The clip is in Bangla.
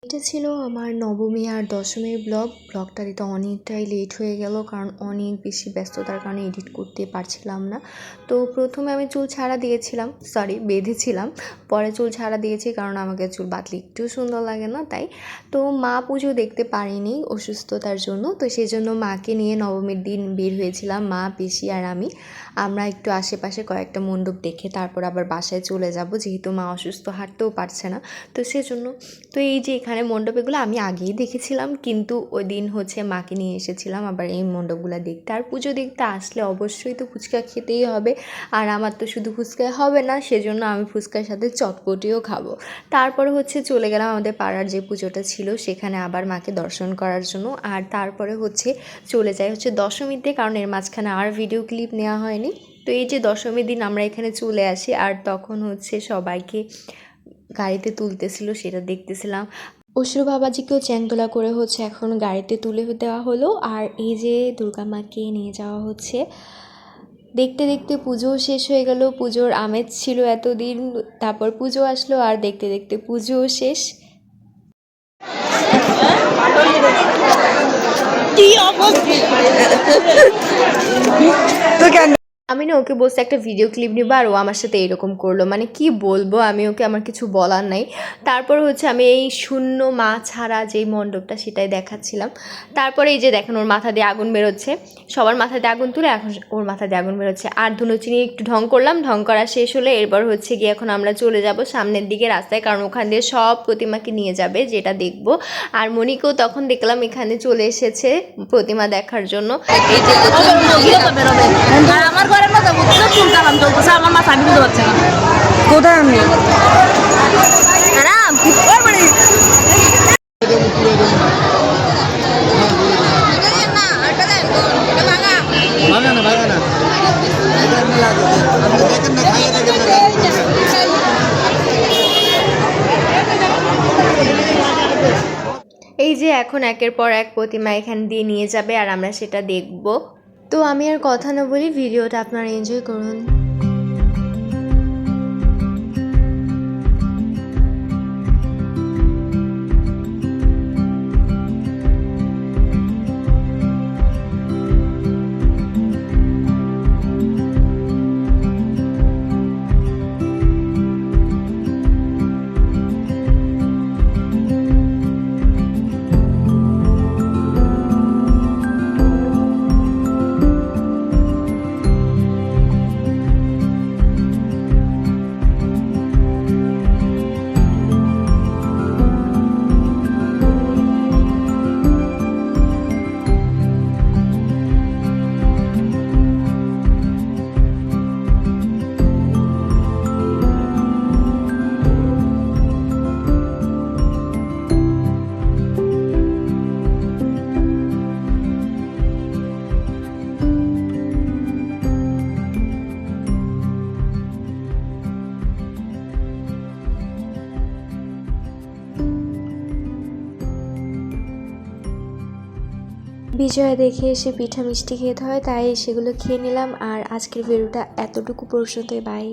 এটা ছিল আমার নবমী আর দশমীর ব্লগটা দিতে অনেকটাই লেট হয়ে গেল, কারণ অনেক বেশি ব্যস্ততার কারণে এডিট করতে পারছিলাম না। তো প্রথমে আমি চুল ছাড়া দিয়েছিলাম, বেঁধেছিলাম, পরে চুল ছাড়া দিয়েছি কারণ আমাকে চুল বাঁধলে একটু সুন্দর লাগে না, তাই। তো মা পুজো দেখতে পারিনি অসুস্থতার জন্য, তো সেই জন্য মাকে নিয়ে নবমীর দিন বের হয়েছিলাম, মা, পিসি আর আমরা একটু আশেপাশে কয়েকটা মণ্ডপ দেখে তারপর আবার বাসায় চলে যাব, যেহেতু মা অসুস্থ, হাঁটতেও পারছে না। তো সেজন্য এই যে এখানে মণ্ডপগুলো আমি আগেই দেখেছিলাম, কিন্তু ওই দিন মাকে নিয়ে এসেছিলাম আবার এই মণ্ডপগুলো দেখতে। আর পুজো দেখতে আসলে অবশ্যই তো ফুচকা খেতেই হবে, আর আমার তো শুধু ফুচকাই হবে না, সেজন্য আমি ফুচকার সাথে চটপটিও খাবো। তারপরে চলে গেলাম আমাদের পাড়ার যে পুজোটা ছিল সেখানে আবার মাকে দর্শন করার জন্য। আর তারপরে চলে যাই দশমীতে, কারণ এর মাঝখানে আর ভিডিও ক্লিপ নেওয়া হয়নি। তো এই যে দশমীর দিন আমরা এখানে চলে আসি, আর তখন সবাইকে গাড়িতে তুলতেছিল সেটা দেখতেছিলাম। অসুর বাবাজিকেও চ্যাংদোলা করে এখন গাড়িতে তুলে দেওয়া হলো, আর এই যে দুর্গা মাকে নিয়ে যাওয়া হচ্ছে। দেখতে দেখতে পুজোও শেষ হয়ে গেল, পুজোর আমেজ ছিল এতদিন, তারপর পুজো আসলো, আর দেখতে দেখতে পুজোও শেষ। আমি না ওকে বলছি একটা ভিডিও ক্লিপ নিবা, আর ও আমার সাথে এরকম করলো, মানে কি বলবো আমি ওকে, আমার কিছু বলার নাই। তারপর আমি এই শূন্য মা ছাড়া যেই মণ্ডপটা সেটাই দেখাচ্ছিলাম। তারপরে এই যে দেখেন ওর মাথা দিয়ে আগুন বেরোচ্ছে, সবার মাথা দিয়ে আগুন তুলে এখন ওর মাথা দিয়ে আগুন বেরোচ্ছে। আর ধুনুচি নিয়ে একটু ঢং করলাম, ঢং করা শেষ হলে এরপর গিয়ে এখন আমরা চলে যাব সামনের দিকে রাস্তায়, কারণ ওখান দিয়ে সব প্রতিমাকে নিয়ে যাবে, যেটা দেখবো। আর মনিকেও তখন দেখলাম এখানে চলে এসেছে প্রতিমা দেখার জন্য। এই যে আমার ঘরের মধ্যে চুল কালাম চলতেছে, আমার মাথা আমি বুঝতে পারছি না কোথায় আমি এই যে এখন একের পর এক প্রতিমা এখান দিয়ে নিয়ে যাবে, আর আমরা সেটা দেখব। তো আমি আর কথা না বলি, ভিডিওটা আপনারা এনজয় করুন। বিজয়া দেখে এসে পিঠা মিষ্টি খেতে হয়, তাই সেগুলো খেয়ে নিলাম। আর আজকের ভিডিওটা এতটুকু পর্যন্তই, বাই।